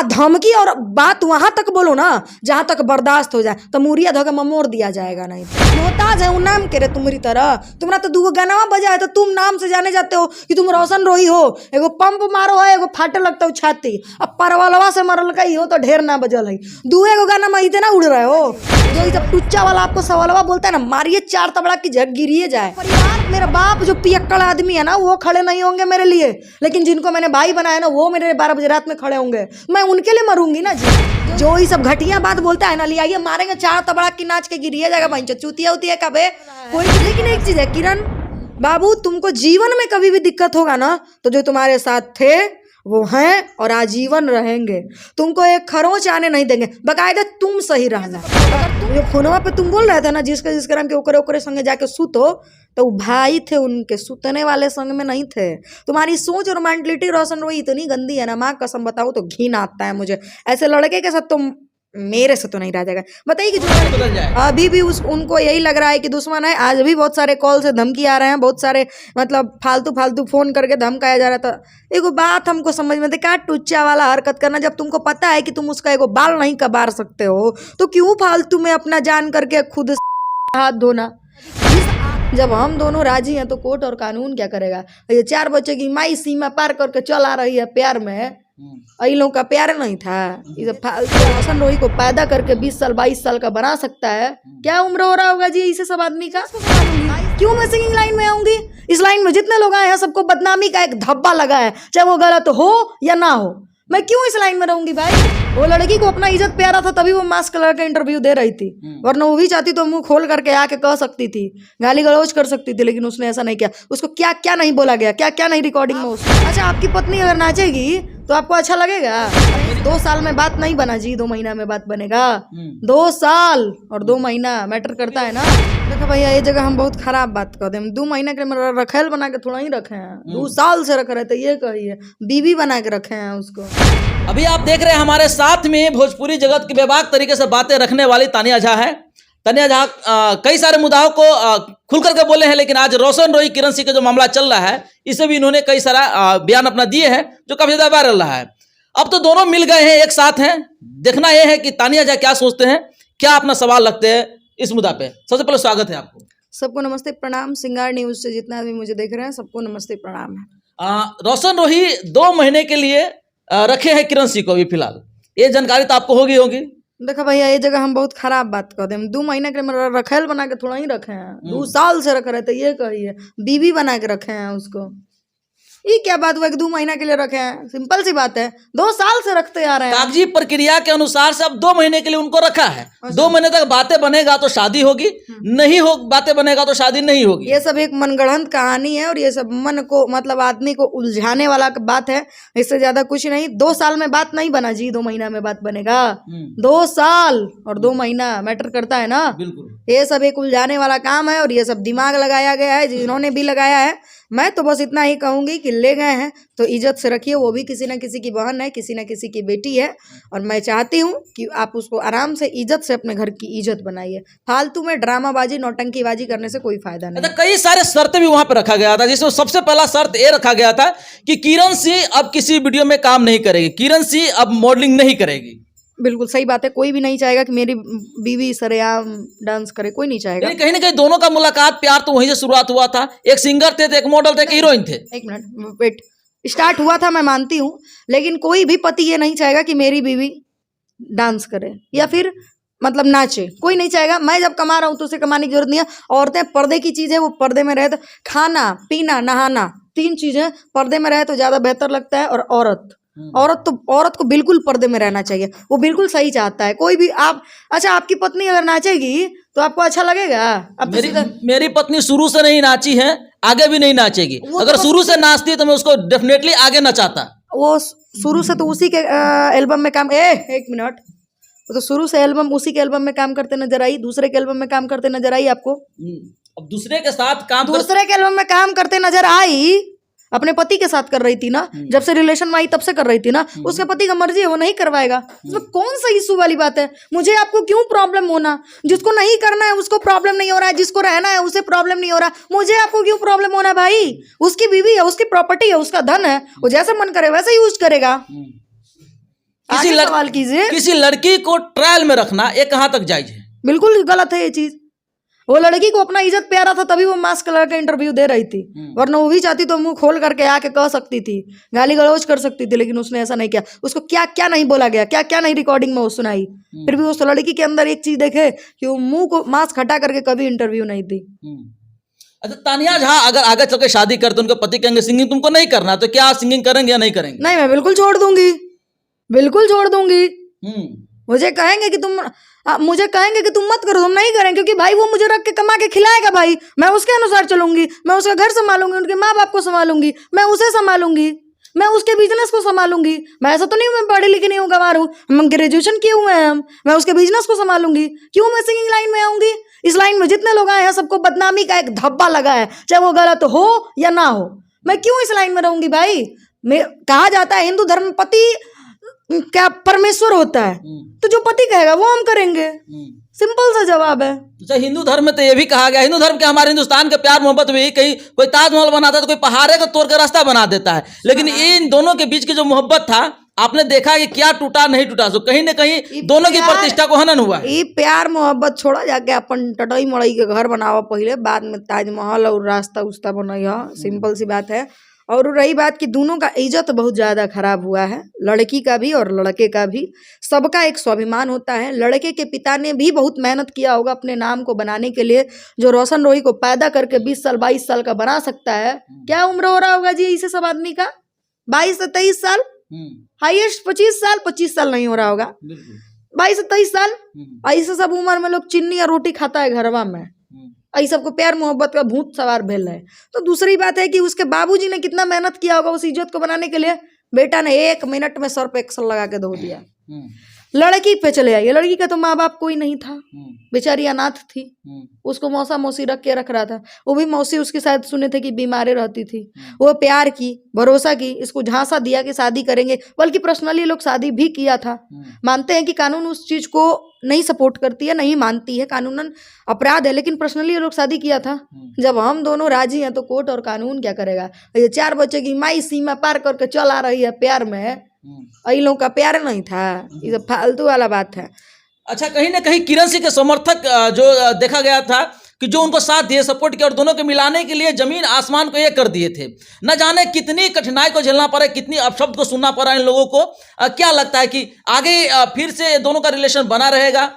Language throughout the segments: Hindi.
धमकी और बात वहां तक बोलो ना जहां तक बर्दाश्त हो जाए, तो मुरिया धोके ममोड़ दिया जाएगा। नहीं मोहताज है वो नाम के रे तुम्हारी तरह, तुम्हारा तो दूगो गाना बजा है तो तुम नाम से जाने जाते हो कि तुम रोशन रोही हो। एगो पंप मारो है, एगो फाटे लगता हो छाती, अब परवलवा से मरल का ही हो तो ढेर ना बजल है। दुए गो गाना में इतना उड़ रहे हो, जो ये सब टुच्चा वाला आपको सवालवा बोलता है ना, मारिए 4 तबड़ा की झक गिरिए जाए। परिवार मेरा बाप जो पियक्कड़ आदमी है ना, वो खड़े नहीं होंगे मेरे लिए, लेकिन जिनको मैंने भाई बनाया ना, वो मेरे 12 बजे रात में खड़े होंगे। मैं उनके लिए मरूंगी ना जी। जो ये सब घटिया बात बोलता है ना, ले आइए मारेंगे 4 तबड़ा की नाच के गिरिए जाएगा। भाई चूतिया उतिया कबे कोई। लेकिन एक चीज है किरण बाबू, तुमको जीवन में कभी भी दिक्कत होगा ना, तो जो तुम्हारे साथ थे वो हैं और आजीवन रहेंगे। तुमको एक खरोंच आने नहीं देंगे, बकायदा तुम सही रहना। जो फोनवा पे तुम बोल रहे थे ना जिसके नाम के ओकरे संगे जाके सुतो, तो वो भाई थे, उनके सुतने वाले संग में नहीं थे। तुम्हारी सोच और मेंटलिटी रोशन रोही इतनी गंदी है ना, माँ कसम बताओ तो घिन आता है मुझे। ऐसे लड़के के साथ तुम मेरे से तो नहीं रह जाएगा। बताइए कि जो अभी भी उनको यही लग रहा है कि दुश्मन है। आज भी बहुत सारे कॉल से धमकी आ रहे हैं, बहुत सारे मतलब फालतू फोन करके धमकाया जा रहा था। एगो बात हमको समझ में क्या टुच्चा वाला हरकत करना, जब तुमको पता है कि तुम उसका एगो बाल नहीं कबार सकते हो, तो क्यों फालतू में अपना जान करके खुद हाथ धोना। जब हम दोनों राजी हैं तो कोर्ट और कानून क्या करेगा। ये 4 बच्चे की माई सीमा पार करके चल आ रही है प्यार में, इन लोगों का प्यार नहीं था। इसे रोशन रोही को पैदा करके 20 साल 22 साल का बना सकता है। क्या उम्र हो रहा होगा जी इसे सब आदमी का। क्यों मैं सिंगिंग लाइन में आऊंगी? इस लाइन में जितने लोग आए हैं सबको बदनामी का एक धब्बा लगा है, चाहे वो गलत हो या ना हो। मैं क्यों इस लाइन में रहूंगी भाई? वो लड़की को अपना इज्जत प्यारा था तभी वो मास्क लगा के इंटरव्यू दे रही थी, वरना वो भी चाहती तो मुंह खोल करके आके कह सकती थी, गाली गलौज कर सकती थी, लेकिन उसने ऐसा नहीं किया। उसको क्या क्या नहीं बोला गया, क्या क्या नहीं रिकॉर्डिंग में उसको। अच्छा, आपकी पत्नी अगर नाचेगी तो आपको अच्छा लगेगा? 2 साल में बात नहीं बना जी, 2 महीना में बात बनेगा। 2 साल और 2 महीना मैटर करता है ना। देखो भैया, ये जगह हम बहुत खराब बात कर दें। 2 महीना के लिए रखेल बना के थोड़ा ही रखे हैं, 2 साल से रख रहे थे, ये कहिए बीवी बना के रखे हैं उसको। अभी आप देख रहे हैं हमारे साथ में भोजपुरी जगत की बेबाक तरीके से बातें रखने वाली तानिया झा है। तानिया झा कई सारे मुद्दाओं को खुल करके बोले हैं, लेकिन आज रोशन रोही किरण सिंह का जो मामला चल रहा है, इसे भी इन्होंने कई सारा बयान अपना दिए हैं, जो काफी ज्यादा वायरल रहा है। अब तो दोनों मिल गए हैं, एक साथ हैं। देखना यह है कि तानिया झा क्या सोचते हैं, क्या अपना सवाल रखते हैं इस मुद्दा पे। सबसे पहले स्वागत है आपको। सबको नमस्ते प्रणाम। सिंगार न्यूज से जितना भी मुझे देख रहे हैं सबको नमस्ते प्रणाम है। रोशन रोही 2 महीने के लिए रखे हैं किरण सिंह को अभी फिलहाल, ये जानकारी तो आपको होगी। देखो भैया, ये जगह हम बहुत खराब बात कर दें। 2 महीने के लिए रखेल बना के थोड़ा ही रखे हैं, 2 साल से रख रहे थे, ये कहिए बीवी बना के रखे हैं उसको। ये क्या बात हुआ कि 2 महीना के लिए रखे हैं? सिंपल सी बात है, 2 साल से रखते आ रहे हैं। कागजी प्रक्रिया के अनुसार से अब 2 महीने के लिए उनको रखा है। 2 महीने तक बातें बनेगा तो शादी होगी, नहीं हो बातें बनेगा तो शादी नहीं होगी। ये सब एक मनगढ़ंत कहानी है और ये सब मन को मतलब आदमी को उलझाने वाला बात है, इससे ज्यादा कुछ नहीं। 2 साल में बात नहीं बना जी, 2 महीना में बात बनेगा। 2 साल और 2 महीना मैटर करता है ना। बिल्कुल, ये सब एक उलझाने वाला काम है और ये सब दिमाग लगाया गया है, जिन्होंने भी लगाया है। मैं तो बस इतना ही कहूंगी कि ले गए हैं तो इज्जत से रखिए। वो भी किसी न किसी की बहन है, किसी न किसी की बेटी है, और मैं चाहती हूँ कि आप उसको आराम से इज्जत से अपने घर की इज्जत बनाइए। फालतू में ड्रामाबाजी नौटंकीबाजी करने से कोई फायदा नहीं। कई सारे शर्तें भी वहां पे रखा गया था, जिसमें सबसे पहला शर्त ये रखा गया था कि किरण सिंह अब किसी वीडियो में काम नहीं करेगी, किरण सिंह अब मॉडलिंग नहीं करेगी। बिल्कुल सही बात है, कोई भी नहीं चाहेगा कि मेरी बीवी सरेआम डांस करे, कोई नहीं चाहेगा। कहीं ना कहीं दोनों का मुलाकात प्यार तो वहीं से शुरुआत हुआ था। एक सिंगर थे, एक मॉडल थे, एक हीरोइन थे। एक मिनट वेट, स्टार्ट हुआ था मैं मानती हूँ, लेकिन कोई भी पति ये नहीं चाहेगा कि मेरी बीवी डांस करे या फिर मतलब नाचे, कोई नहीं चाहेगा। मैं जब कमा रहा हूँ तो उसे कमाने की जरूरत नहीं है। औरतें पर्दे की चीज है, वो पर्दे में रहे तो खाना पीना नहाना 3 चीजें पर्दे में रहे तो ज्यादा बेहतर लगता है। और औरत को बिल्कुल पर्दे में रहना चाहिए, वो बिल्कुल सही चाहता है। कोई भी आप, अच्छा आपकी पत्नी अगर नाचेगी तो आपको अच्छा लगेगा? अब मेरी पत्नी शुरू से नहीं नाची है, आगे भी नहीं नाचेगी। अगर शुरू से नाचती है तो मैं उसको डेफिनेटली आगे नचाता। वो शुरू से तो उसी के एल्बम में काम, एक मिनट, तो शुरू से उसी के एल्बम में काम करते नजर आई, दूसरे के एल्बम में काम करते नजर आई आपको? अब दूसरे के साथ काम, दूसरे के एल्बम में काम करते नजर आई, अपने पति के साथ कर रही थी ना, जब से रिलेशन में आई तब से कर रही थी ना। उसके पति का मर्जी है, वो नहीं करवाएगा, उसमें कौन सा इशू वाली बात है? मुझे आपको क्यों प्रॉब्लम होना? जिसको नहीं करना है उसको प्रॉब्लम नहीं हो रहा है, जिसको रहना है उसे प्रॉब्लम नहीं हो रहा, मुझे आपको क्यों प्रॉब्लम होना भाई? उसकी बीवी है, उसकी प्रॉपर्टी है, उसका धन है, वो जैसे मन करे वैसे यूज करेगा। आगे सवाल कीजिए। किसी लड़की को ट्रायल में रखना ये कहाँ तक जायज है? बिल्कुल गलत है ये चीज। वो लड़की को अपना इज्जत प्यारा था तभी वो मास्क लगा के इंटरव्यू दे रही थी, वरना वो भी चाहती तो मुंह खोल करके आके कह सकती थी, गाली गलौज कर सकती थी, लेकिन उसने ऐसा नहीं किया। उसको क्या क्या नहीं बोला गया, क्या क्या नहीं रिकॉर्डिंग में वो सुनाई, फिर भी उस लड़की के अंदर एक चीज देखे कि वो मुंह को मास्क हटा करके कभी इंटरव्यू नहीं दी। अच्छा, तानिया झा अगर आगे चल के शादी करते उनके पति कहेंगे सिंगिंग तुमको नहीं करना, तो क्या आप सिंगिंग करेंगे या नहीं करेंगे? नहीं, मैं बिल्कुल छोड़ दूंगी, बिल्कुल छोड़ दूंगी। मुझे कहेंगे कि तुम मत करो, तुम नहीं करेंगे, क्योंकि भाई वो मुझे रख के कमा के खिलाएगा भाई, मैं उसके अनुसार चलूंगी, मैं उसका घर संभालूंगी, उनके माँ बाप को संभालूंगी, मैं उसे संभालूंगी, मैं उसके बिजनेस को संभालूंगी। मैं ऐसा तो नहीं मैं पढ़ी लिखी नहीं हूँ, गंवार हूँ, हम ग्रेजुएशन किए हुए हैं, मैं उसके बिजनेस को संभालूंगी। क्यों मैं सिंगिंग लाइन में आऊंगी? इस लाइन में जितने लोग आए हैं सबको बदनामी का एक धब्बा लगा है, चाहे वो गलत हो या ना हो। मैं क्यों इस लाइन में रहूंगी भाई? कहा जाता है हिंदू धर्म पति क्या परमेश्वर होता है, तो जो पति कहेगा वो हम करेंगे, सिंपल सा जवाब है। अच्छा, हिंदू धर्म में तो ये भी कहा गया, हिंदू धर्म के हमारे हिंदुस्तान के प्यार मोहब्बत में कहीं कोई ताजमहल बनाता है तो कोई पहाड़े को तोड़ कर रास्ता बना देता है, लेकिन इन दोनों के बीच की जो मोहब्बत था आपने देखा कि क्या टूटा नहीं टूटा, तो कहीं ना कहीं दोनों की प्रतिष्ठा को हनन हुआ। ये प्यार मोहब्बत छोड़ा, जाके अपन टटई मड़ई के घर बनावा पहले, बाद में ताजमहल और रास्ता उस्ता बनाइया, सिंपल सी बात है। और रही बात कि दोनों का इज्जत बहुत ज़्यादा खराब हुआ है, लड़की का भी और लड़के का भी। सबका एक स्वाभिमान होता है। लड़के के पिता ने भी बहुत मेहनत किया होगा अपने नाम को बनाने के लिए, जो रोशन रोही को पैदा करके 20 साल 22 साल का बना सकता है। क्या उम्र हो रहा होगा जी इसे सब आदमी का? 22 से 23 साल, हाईएस्ट 25 साल नहीं हो रहा होगा, 22 से 23 साल। ऐसे सब उम्र में लोग चिन्नी और रोटी खाता है घरवा में, ऐ सबको प्यार मोहब्बत का भूत सवार भेल है। तो दूसरी बात है कि उसके बाबूजी ने कितना मेहनत किया होगा उस इज्जत को बनाने के लिए। बेटा ने 1 मिनट में सर पे एक्सल लगा के धो दिया। लड़की पे चले आइए, लड़की का तो माँ बाप कोई नहीं था, बेचारी अनाथ थी, उसको मौसा मौसी रख रहा था। वो भी मौसी उसकी शायद सुने थे कि बीमारी रहती थी। वो प्यार की, भरोसा की, इसको झांसा दिया कि शादी करेंगे, बल्कि पर्सनली लोग शादी भी किया था। मानते हैं कि कानून उस चीज को नहीं सपोर्ट करती है, नहीं मानती है, कानूनन अपराध है, लेकिन पर्सनली लोग शादी किया था। जब हम दोनों राजी हैं तो कोर्ट और कानून क्या करेगा? ये 4 बच्चे की माई सीमा पार करके चला रही है प्यार में, इन लोगों का प्यार नहीं था, ये सब फालतू वाला बात है। अच्छा, कहीं ना कहीं किरण सिंह के समर्थक जो देखा गया था कि जो उनको साथ दिए, सपोर्ट किया और दोनों को मिलाने के लिए जमीन आसमान को एक कर दिए थे। न जाने कितनी कठिनाई को झेलना पड़ा, कितनी अपशब्द को सुनना पड़ा इन लोगों को। क्या लगता है कि आगे फिर से दोनों का रिलेशन बना रहेगा?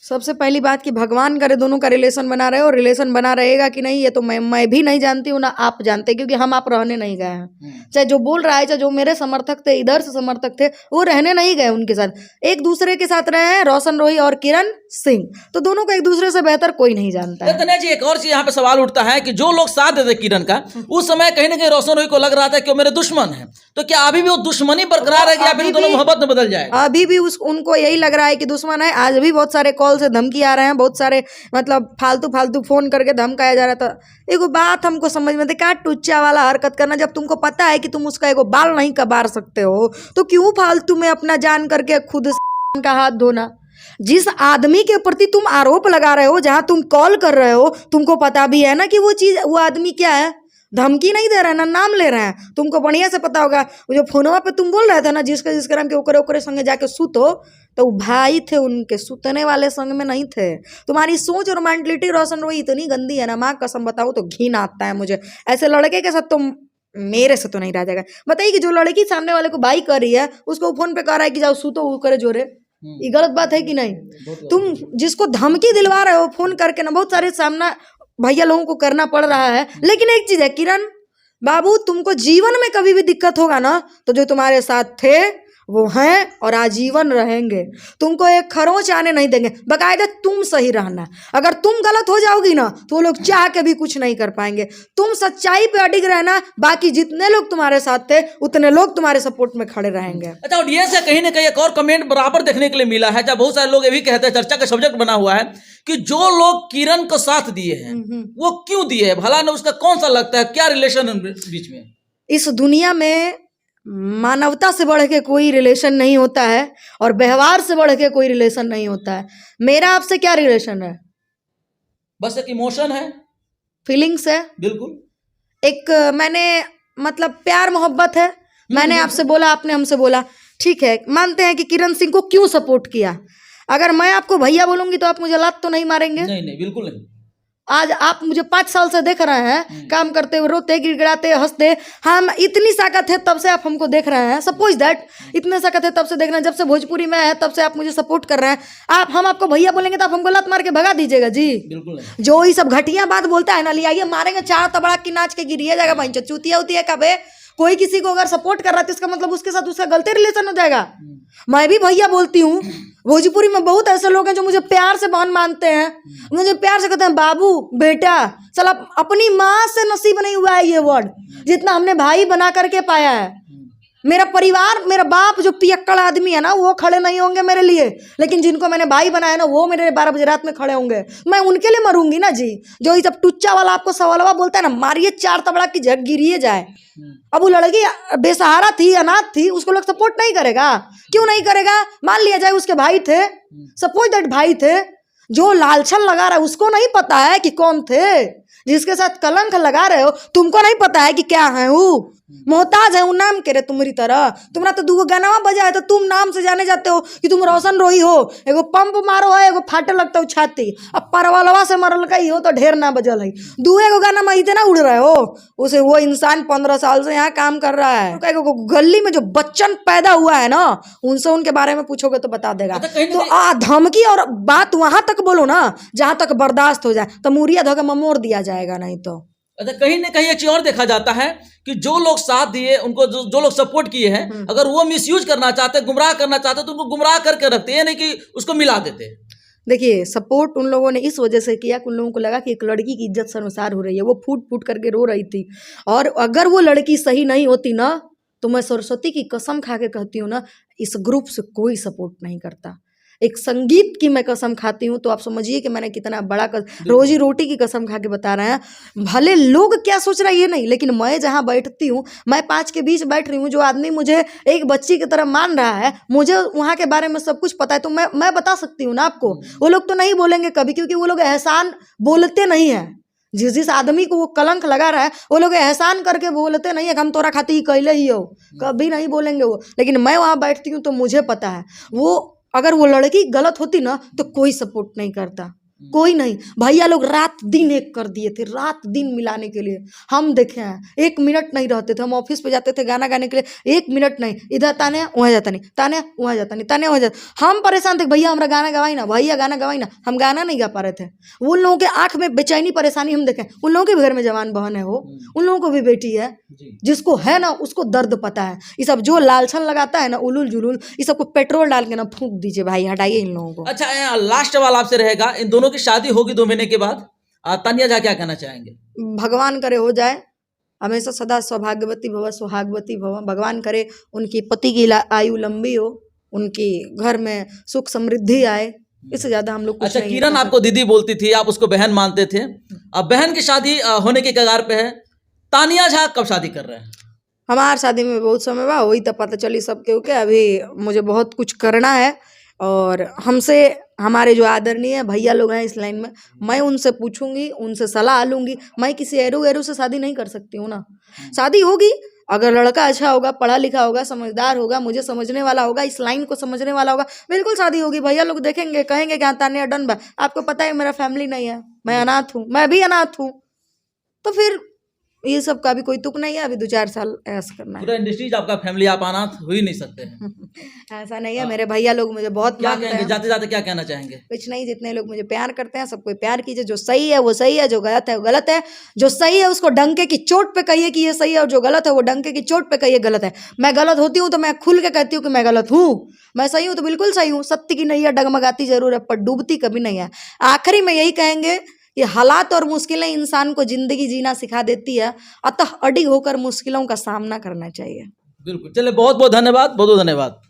सबसे पहली बात कि भगवान करे दोनों का रिलेशन बना रहे, और रिलेशन बना रहेगा कि नहीं ये तो मैं भी नहीं जानती हूँ, ना आप जानते, क्योंकि हम आप रहने नहीं गए हैं। चाहे जो बोल रहा है, चाहे जो मेरे समर्थक थे, इधर से समर्थक थे, वो रहने नहीं गए उनके साथ, एक दूसरे के साथ रहे हैं, रोशन रोही और किरण सिंह। तो दोनों को एक दूसरे से बेहतर कोई नहीं जानता है। तनिया जी, एक और चीज यहाँ पे सवाल उठता है कि जो लोग साथ देते किरण का, उस समय कहीं ना कहीं रोशन रोही को लग रहा था कि वो मेरे दुश्मन है, तो क्या अभी भी वो दुश्मनी बरकरार है कि अभी दोनों मोहब्बत में बदल जाए? अभी भी उनको यही लग रहा है कि दुश्मन है। आज भी बहुत सारे कॉल से धमकी आ रहे हैं, बहुत सारे मतलब फालतू फोन करके धमकाया जा रहा था। एगो बात हमको समझ में, क्या टुच्चा वाला हरकत करना? जब तुमको पता है कि तुम उसका एगो बाल नहीं कबार सकते हो, तो क्यों फालतू में अपना जान करके खुद का हाथ धोना? जिस आदमी के प्रति तुम आरोप लगा रहे हो, जहां तुम कॉल कर रहे हो, तुमको पता भी है ना कि वो आदमी क्या है, धमकी नहीं दे रहा है ना नाम ले रहे हैं। तुमको बढ़िया से पता होगा, वो जो फोनवा पे तुम बोल रहे थे ना, जिसके नाम के ओकरे संगे जाके सुतो, तो भाई थे उनके, सुतने वाले संग में नहीं थे। तुम्हारी सोच और मेंटलिटी रोशन रोही इतनी गंदी है ना, माँ कसम बताओ तो घिन आता है मुझे। ऐसे लड़के के साथ तुम मेरे से तो नहीं रह जाएगा। बताइए कि जो लड़की सामने वाले को बाई कर रही है, उसको फोन पे कह रहा है कि जाओ सुतो, वो करे जोरे, ये गलत बात है कि नहीं? तुम जिसको धमकी दिलवा रहे हो फोन करके ना, बहुत सारे सामना भैया लोगों को करना पड़ रहा है। लेकिन एक चीज है किरण बाबू, तुमको जीवन में कभी भी दिक्कत होगा ना, तो जो तुम्हारे साथ थे वो हैं और आजीवन रहेंगे। तुमको एक खरोंच आने नहीं देंगे। बकायदा तुम सही रहना, अगर तुम गलत हो जाओगी ना तो वो लोग चाह के भी कुछ नहीं कर पाएंगे। तुम सच्चाई पे अडिग रहना, बाकी जितने लोग तुम्हारे साथ थे उतने लोग तुम्हारे सपोर्ट में खड़े रहेंगे। अच्छा, ऑडियंस से कहीं ना कहीं एक और कमेंट बराबर देखने के लिए मिला है, जब बहुत सारे लोग ये भी कहते हैं, चर्चा का सब्जेक्ट बना हुआ है कि जो लोग किरण को साथ दिए हैं वो क्यों दिए हैं? भला ने उसका कौन सा लगता है, क्या रिलेशन है बीच में? इस दुनिया में मानवता से बढ़ के कोई रिलेशन नहीं होता है, और व्यवहार से बढ़ के कोई रिलेशन नहीं होता है। मेरा आपसे क्या रिलेशन है? बस एक इमोशन है, फीलिंग्स है, बिल्कुल एक मैंने मतलब प्यार मोहब्बत है। मैंने आपसे बोला, आपने हमसे बोला, ठीक है, मानते हैं कि किरण सिंह को क्यों सपोर्ट किया। अगर मैं आपको भैया बोलूंगी तो आप मुझे लात तो नहीं मारेंगे। नहीं नहीं, बिल्कुल नहीं। आज आप मुझे 5 साल से देख रहे हैं, काम करते हुए, रोते, गिड़गिड़ाते, हंसते। हम इतनी साकत है तब से आप हमको देख रहे हैं। सपोज दैट इतने साकत है तब से देख रहे हैं, जब से भोजपुरी में है तब से आप मुझे सपोर्ट कर रहे हैं। हम आपको भैया बोलेंगे तो आप हमको लात मार के भगा दीजिएगा जी। बिल्कुल नहीं। जो ये सब घटिया बात बोलता है ना, ले आइए मारेंगे 4 तबड़ा की नाच के गिरिए जाएगा। भाई चूतिया उतिया कबे कोई किसी को अगर सपोर्ट कर रहा है तो इसका मतलब उसके साथ उसका गलत रिलेशन हो जाएगा। मैं भी भैया बोलती हूँ। भोजपुरी में बहुत ऐसे लोग हैं जो मुझे प्यार से बहन मानते हैं, मुझे प्यार से कहते हैं बाबू, बेटा। साला अपनी माँ से नसीब नहीं हुआ है ये वर्ड, जितना हमने भाई बना करके पाया है। मेरा परिवार, मेरा बाप जो पियक्कड़ आदमी है ना, वो खड़े नहीं होंगे मेरे लिए, लेकिन जिनको मैंने भाई बनाया ना, वो मेरे 12 बजे रात में खड़े होंगे। मैं उनके लिए मरूंगी ना जी। जो ये सब टुच्चा वाला आपको सवालवा बोलता है ना, मारिए 4 तबड़ा की जग गिरिए जाए। अब वो लड़की बेसहारा थी, अनाथ थी, उसको लोग सपोर्ट नहीं करेगा। क्यों नहीं करेगा? मान लिया जाए उसके भाई थे, सपोज दैट भाई थे। जो लालछन लगा रहा है उसको नहीं पता है कि कौन थे। जिसके साथ कलंक लगा रहे हो तुमको नहीं पता है कि क्या है वो। मोहताज है वो नाम के रे तुम्हारी तरह। तुम्हारा तो 2 गाना बजा है तो तुम नाम से जाने जाते हो कि तुम रोशन रोही हो। एगो पंप मारो है, एगो फाटे लगता हो छाती। अब परवलवा से मरल का ही हो तो ढेर ना बजल है। 2 गाना में इतना उड़ रहे हो। उसे वो इंसान 15 साल से यहाँ काम कर रहा है। गली में जो बच्चन पैदा हुआ है ना, उनसे उनके बारे में पूछोगे तो बता देगा। तो धमकी और बात वहां तक बोलो ना जहां तक बर्दाश्त हो जाए, तो मुरिया धोके ममोड़ दिया जाएगा। नहीं तो अच्छा, कहीं ना कहीं एक चीज और देखा जाता है कि जो लोग साथ दिए, उनको जो लोग सपोर्ट किए हैं, अगर वो मिसयूज करना चाहते, गुमराह करना चाहते, तो उनको गुमराह करके रखते हैं, नहीं कि उसको मिला देते। देखिए, सपोर्ट उन लोगों ने इस वजह से किया कि उन लोगों को लगा कि एक लड़की की इज्जत शर्मसार हो रही है। वो फूट फूट करके रो रही थी, और अगर वो लड़की सही नहीं होती ना, तो मैं सरस्वती की कसम खा के कहती हूँ ना, इस ग्रुप से कोई सपोर्ट नहीं करता। एक संगीत की मैं कसम खाती हूँ, तो आप समझिए कि मैंने कितना बड़ा रोजी रोटी की कसम खा के बता रहे हैं। भले लोग क्या सोच रहे हैं ये नहीं, लेकिन मैं जहाँ बैठती हूँ, मैं 5 के बीच बैठ रही हूँ। जो आदमी मुझे एक बच्ची की तरह मान रहा है, मुझे वहाँ के बारे में सब कुछ पता है, तो मैं बता सकती हूँ ना आपको। वो लोग तो नहीं बोलेंगे कभी, क्योंकि वो लोग एहसान बोलते नहीं है। जिस आदमी को वो कलंक लगा रहा है, वो लोग एहसान करके बोलते नहीं है कि हम तोरा खाती ही कैले ही हो, कभी नहीं बोलेंगे वो। लेकिन मैं वहाँ बैठती हूँ तो मुझे पता है, वो अगर वो लड़की गलत होती ना तो कोई सपोर्ट नहीं करता, कोई नहीं। भैया लोग रात दिन एक कर दिए थे, रात दिन मिलाने के लिए। हम देखे हैं, 1 मिनट नहीं रहते थे। हम ऑफिस पे जाते थे गाना गाने के लिए, 1 मिनट नहीं। इधर ताने वहाँ जाता नहीं, ताने वहाँ जाता नहीं, ताने वहाँ जाता। हम परेशान थे, भैया हमारा गाना गवाई ना, भैया गाना गवाई ना। हम गाना नहीं गा पा रहे थे। उन लोगों के आंख में बेचैनी परेशानी हम देखें। उन लोगों के भी घर में जवान बहन है, हो उन लोगों को भी बेटी है। जिसको है ना उसको दर्द पता है। ये सब जो लालछन लगाता है ना, उलूल जुलूल, ये सबको पेट्रोल डाल के ना फूंक दीजिए भाई, हटाइए इन लोगों को। अच्छा, लास्ट सवाल आपसे रहेगा, इन दोनों की शादी होगी 2 महीने के बाद, तानिया झा क्या कहना चाहेंगे? भगवान करे हो जाए, हमेशा सदा सौभाग्यवती भव, सुहागवती भव। भगवान करे उनकी पति की आयु लंबी हो, उनकी घर में सुख समृद्धि आए। इससे ज्यादा हम लोग कुछ अच्छा, नहीं किरण आपको दीदी बोलती थी, आप उसको बहन मानते थे। अब बहन की शादी होने के कगार पे है। तानिया झा कब शादी कर रहे हैं? हमार शादी में बहुत समय बा, वही तो पता चली सबके के। अभी मुझे बहुत कुछ करना है, और हमसे हमारे जो आदरणीय भैया लोग हैं इस लाइन में, मैं उनसे पूछूंगी, उनसे सलाह लूंगी। मैं किसी एरू से शादी नहीं कर सकती हूँ ना। शादी होगी अगर लड़का अच्छा होगा, पढ़ा लिखा होगा, समझदार होगा, मुझे समझने वाला होगा, इस लाइन को समझने वाला होगा, बिल्कुल शादी होगी। भैया लोग देखेंगे, कहेंगे कि हाँ तानिया डन बा। आपको पता है मेरा फैमिली नहीं है, मैं अनाथ हूँ, मैं भी अनाथ हूँ, तो फिर ये सब का भी कोई तुक नहीं है। अभी 2-4 साल ऐसा करना है। पूरा इंडस्ट्री आपका फैमिली, आप अनाथ हो ही नहीं सकते हैं। ऐसा नहीं है, मेरे भैया लोग मुझे बहुत क्या मानते कहेंगे हैं। जाते जाते, क्या कहना चाहेंगे? कुछ नहीं, जितने लोग मुझे प्यार करते हैं सबको प्यार कीजिए। जो सही है वो सही है, जो गलत है वो गलत है। जो सही है उसको डंके की चोट पे कहिए कि ये सही है, और जो गलत है वो डंके की चोट पे कहिए गलत है। मैं गलत होती हूँ तो मैं खुल के कहती हूँ कि मैं गलत हूँ। मैं सही हूँ तो बिल्कुल सही हूँ। सत्य की नैया डगमगाती जरूर है, पर डूबती कभी नहीं है। आखिरी में यही कहेंगे, ये हालात और मुश्किलें इंसान को जिंदगी जीना सिखा देती है, अतः अडिग होकर मुश्किलों का सामना करना चाहिए। बिल्कुल, चलिए, बहुत बहुत धन्यवाद, बहुत बहुत धन्यवाद।